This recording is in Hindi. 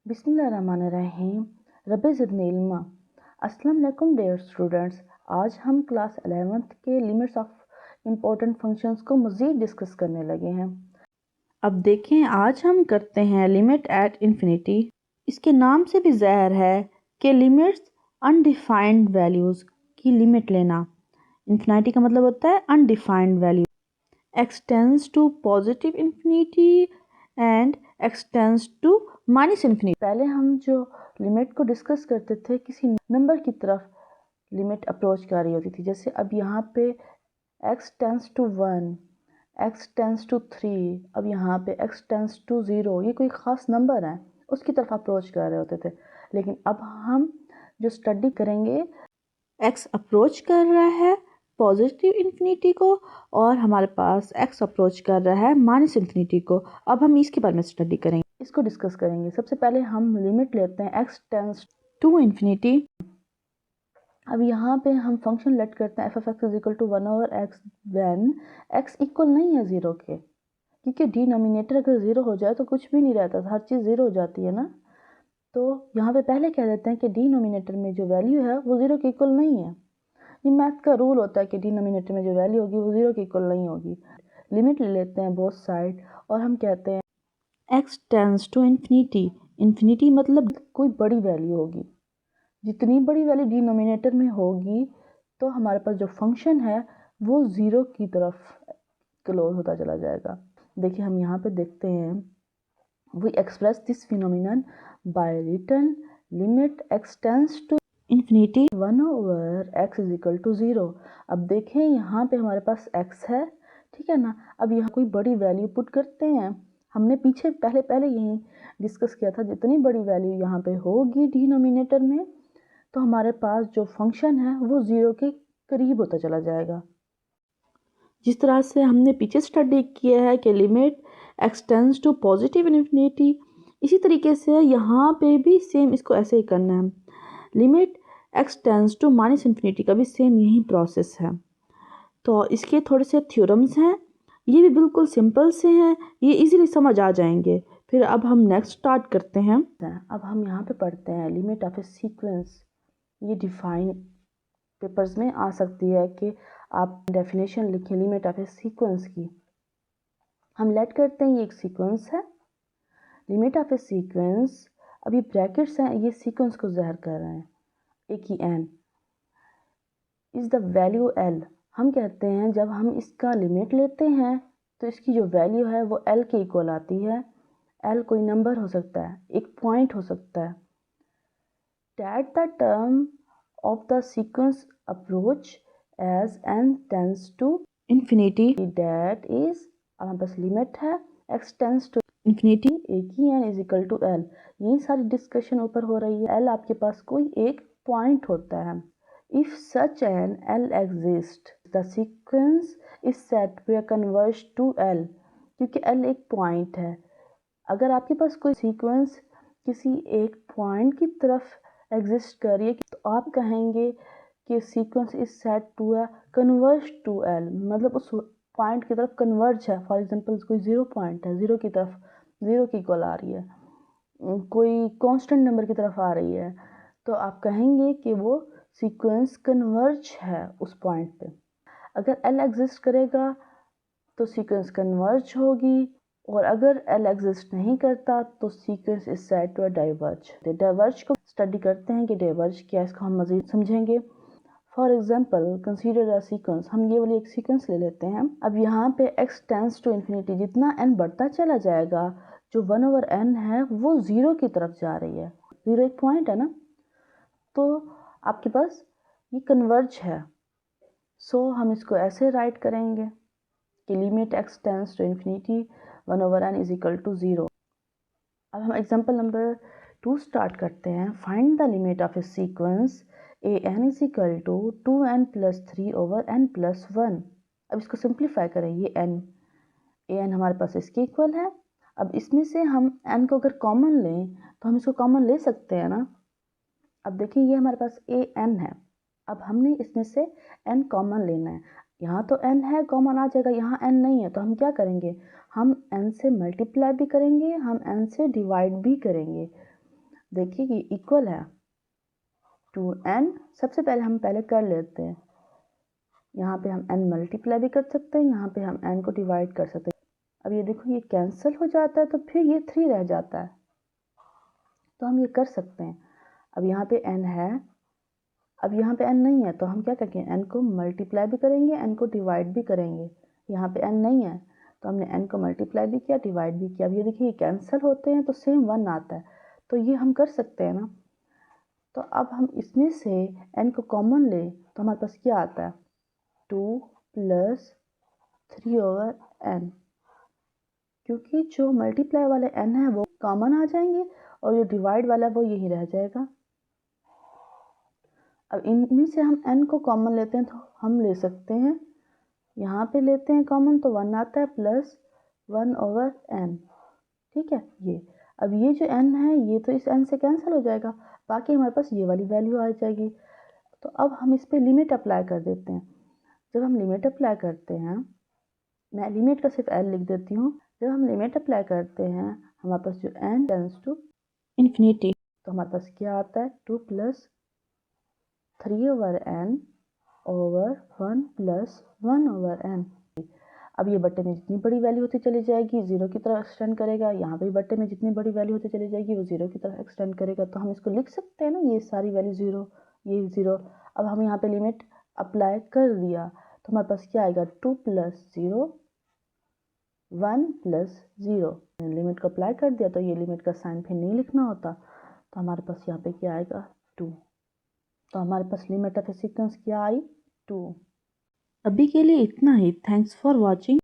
बिस्मिल्लाहिर्रहमानिर्रहीम। रब्बि ज़िदनी इल्मा। अस्सलाम वालेकुम डियर स्टूडेंट्स। आज हम क्लास 11th के लिमिट्स ऑफ इम्पोर्टेंट फंक्शंस को मज़ीद डिस्कस करने लगे हैं। अब देखें, आज हम करते हैं लिमिट एट इन्फिनिटी। इसके नाम से भी ज़ाहिर है कि लिमिट्स अनडिफाइंड वैल्यूज़ की लिमिट लेना। इन्फिनिटी का मतलब होता है undefined value. Extends to positive infinity and extends to minus infinity. पहले हम जो लिमिट को डिस्कस करते थे किसी नंबर की तरफ लिमिट अप्रोच कर रही होती थी। जैसे अब यहाँ पे x tends to 1, x tends to 3, अब यहाँ पे x टेंस टू 0, ये कोई ख़ास नंबर है उसकी तरफ अप्रोच कर रहे होते थे। लेकिन अब हम जो स्टडी करेंगे, x अप्रोच कर रहा है पॉजिटिव इन्फिनिटी को और हमारे पास x अप्रोच कर रहा है माइनस इन्फिनिटी को। अब हम इसके बारे में स्टडी करेंगे, इसको डिस्कस करेंगे। सबसे पहले हम लिमिट लेते हैं x टेंस टू इन्फिनिटी। अब यहाँ पे हम फंक्शन लेट करते हैं f of x is equal to 1/x when x इक्वल नहीं है 0 के, क्योंकि डिनोमिनेटर अगर 0 हो जाए तो कुछ भी नहीं रहता, हर चीज़ 0 हो जाती है ना। तो यहाँ पे पहले कह देते हैं कि डिनोमिनेटर में जो वैल्यू है वो 0 के इक्वल नहीं है। ये मैथ का रूल होता है कि डिनोमिनेटर में जो वैल्यू होगी वो 0 के इक्वल नहीं होगी। लिमिट ले लेते हैं बोथ साइड और हम कहते हैं x tends to infinity. Infinity मतलब कोई बड़ी वैल्यू होगी, जितनी बड़ी वैल्यू डिनोमिनेटर में होगी तो हमारे पास जो फंक्शन है वो 0 की तरफ क्लोज होता चला जाएगा। देखिए हम यहाँ पे देखते हैं, we express this phenomenon by written limit x tends to infinity 1/x is equal to 0। अब देखें यहाँ पे हमारे पास x है, ठीक है ना। अब यहाँ कोई बड़ी वैल्यू पुट करते हैं। हमने पीछे पहले यही डिस्कस किया था, जितनी बड़ी वैल्यू यहाँ पे होगी डिनोमिनेटर में तो हमारे पास जो फंक्शन है वो 0 के करीब होता चला जाएगा। जिस तरह से हमने पीछे स्टडी किया है कि limit x tends to positive infinity, इसी तरीके से यहाँ पे भी सेम इसको ऐसे ही करना है। Limit x tends to minus infinity का भी सेम यही प्रोसेस है। तो इसके थोड़े से थ्योरम्स हैं, ये भी बिल्कुल सिंपल से हैं, ये इजीली समझ आ जाएंगे। फिर अब हम नेक्स्ट स्टार्ट करते हैं। अब हम यहाँ पे पढ़ते हैं लिमिट ऑफ ए सीक्वेंस। ये डिफाइन पेपर्स में आ सकती है कि आप डेफिनेशन लिखें लिमिट ऑफ ए सीक्वेंस की। हम लेट करते हैं ये एक सीक्वेंस है, लिमिट ऑफ ए सीक्वेंस। अब ये ब्रैकेट्स हैं, ये सीक्वेंस को ज़ाहिर कर रहे हैं। एक ही n is the value l। हम कहते हैं जब हम इसका लिमिट लेते हैं तो इसकी जो वैल्यू है वो l के इक्वल आती है। l कोई नंबर हो सकता है, एक पॉइंट हो सकता है। That the term of the sequence approach as n tends to infinity, that is अब हमारे पास लिमिट है x tends to infinity, एक ही n is equal to l। यही सारी डिस्कशन ऊपर हो रही है। l आपके पास कोई एक पॉइंट होता है। If such an l exists, the sequence is said to be converged to l, क्योंकि l एक पॉइंट है। अगर आपके पास कोई सीक्वेंस किसी एक पॉइंट की तरफ एग्जिस्ट कर रही है तो आप कहेंगे कि sequence is said to converge to L, मतलब उस पॉइंट की तरफ कन्वर्ज है। फॉर एग्जांपल कोई 0 पॉइंट है, 0 की तरफ 0 की इक्वल आ रही है, कोई कांस्टेंट नंबर की तरफ आ रही है, तो आप कहेंगे कि वो सीक्वेंस कन्वर्ज है उस पॉइंट पे। अगर एल एग्जिस्ट करेगा तो सीक्वेंस कन्वर्ज होगी, और अगर एल एग्जिस्ट नहीं करता तो sequence is said to diverge. Diverge को स्टडी करते हैं कि डाइवर्ज क्या है, इसको हम मजीद समझेंगे। For example consider a sequence, हम ये वाली एक सीक्वेंस ले लेते हैं। अब यहाँ पे x टेंस टू इन्फिनिटी, जितना n बढ़ता चला जाएगा जो 1/n है वो 0 की तरफ जा रही है। 0 एक पॉइंट है ना, तो आपके पास ये कन्वर्ज है। सो हम इसको ऐसे राइट करेंगे कि limit x tends to infinity 1/n is equal to 0। अब हम एग्जाम्पल नंबर 2 स्टार्ट करते हैं। Find the limit of a sequence A N is equal to 2n + 3/n+1। अब इसको सिंप्लीफाई करें, ये n ए एन हमारे पास इसके इक्वल है। अब इसमें से हम n को अगर कॉमन लें तो हम इसको कॉमन ले सकते हैं ना। अब देखिए ये हमारे पास ए एन है, अब हमने इसमें से n कॉमन लेना है। यहाँ तो n है, कॉमन आ जाएगा, यहाँ n नहीं है, तो हम क्या करेंगे, हम n से मल्टीप्लाई भी करेंगे, हम n से डिवाइड भी करेंगे। देखिए कि इक्वल है टू n। सबसे पहले हम कर लेते हैं, यहाँ पे हम n मल्टीप्लाई भी कर सकते हैं, यहाँ पे हम n को डिवाइड कर सकते हैं। अब ये देखो ये कैंसिल हो जाता है तो फिर ये 3 रह जाता है, तो हम ये कर सकते हैं। अब यहाँ पे n है, अब यहाँ पे n नहीं है तो हम क्या करेंगे, n को मल्टीप्लाई भी करेंगे, n को डिवाइड भी करेंगे। यहाँ पे n नहीं है तो हमने n को मल्टीप्लाई भी किया, डिवाइड भी किया। अब ये देखिए ये कैंसिल होते हैं तो सेम 1 आता है, तो ये हम कर सकते हैं ना। तो अब हम इसमें से n को कॉमन ले तो हमारे पास क्या आता है, 2 प्लस 3/n, क्योंकि जो मल्टीप्लाई वाले n है वो कॉमन आ जाएंगे और जो डिवाइड वाला है वो यही रह जाएगा। अब इनमें से हम n को कॉमन लेते हैं तो हम ले सकते हैं, यहाँ पे लेते हैं कॉमन तो 1 आता है प्लस 1/n, ठीक है। ये अब ये जो n है ये तो इस n से कैंसिल हो जाएगा, बाकी हमारे पास ये वाली वैल्यू आ जाएगी। तो अब हम इस पे लिमिट अप्लाई कर देते हैं। जब हम लिमिट अप्लाई करते हैं, मैं लिमिट का सिर्फ l लिख देती हूँ। जब हम लिमिट अप्लाई करते हैं हमारे पास जो n टेंड्स टू इन्फिनिटी, तो हमारे पास क्या आता है, 2 plus 3/n over 1 plus 1/n। अब ये बट्टे में जितनी बड़ी वैल्यू होती चली जाएगी जीरो की तरफ एक्सटेंड करेगा, यहाँ पे बट्टे में जितनी बड़ी वैल्यू होती चली जाएगी वो जीरो की तरफ एक्सटेंड करेगा। तो हम इसको लिख सकते हैं ना, ये सारी वैल्यू जीरो, ये जीरो। अब हम यहाँ पे लिमिट अप्लाई कर दिया तो हमारे पास क्या आएगा, 2 प्लस 0 1 प्लस 0। लिमिट को अप्लाई कर दिया तो ये लिमिट का साइन फिर नहीं लिखना होता, तो हमारे पास यहाँ पे क्या आएगा, 2। तो हमारे पास लिमिट ऑफ ए सीक्वेंस क्या आई, 2। अभी के लिए इतना ही। Thanks for watching.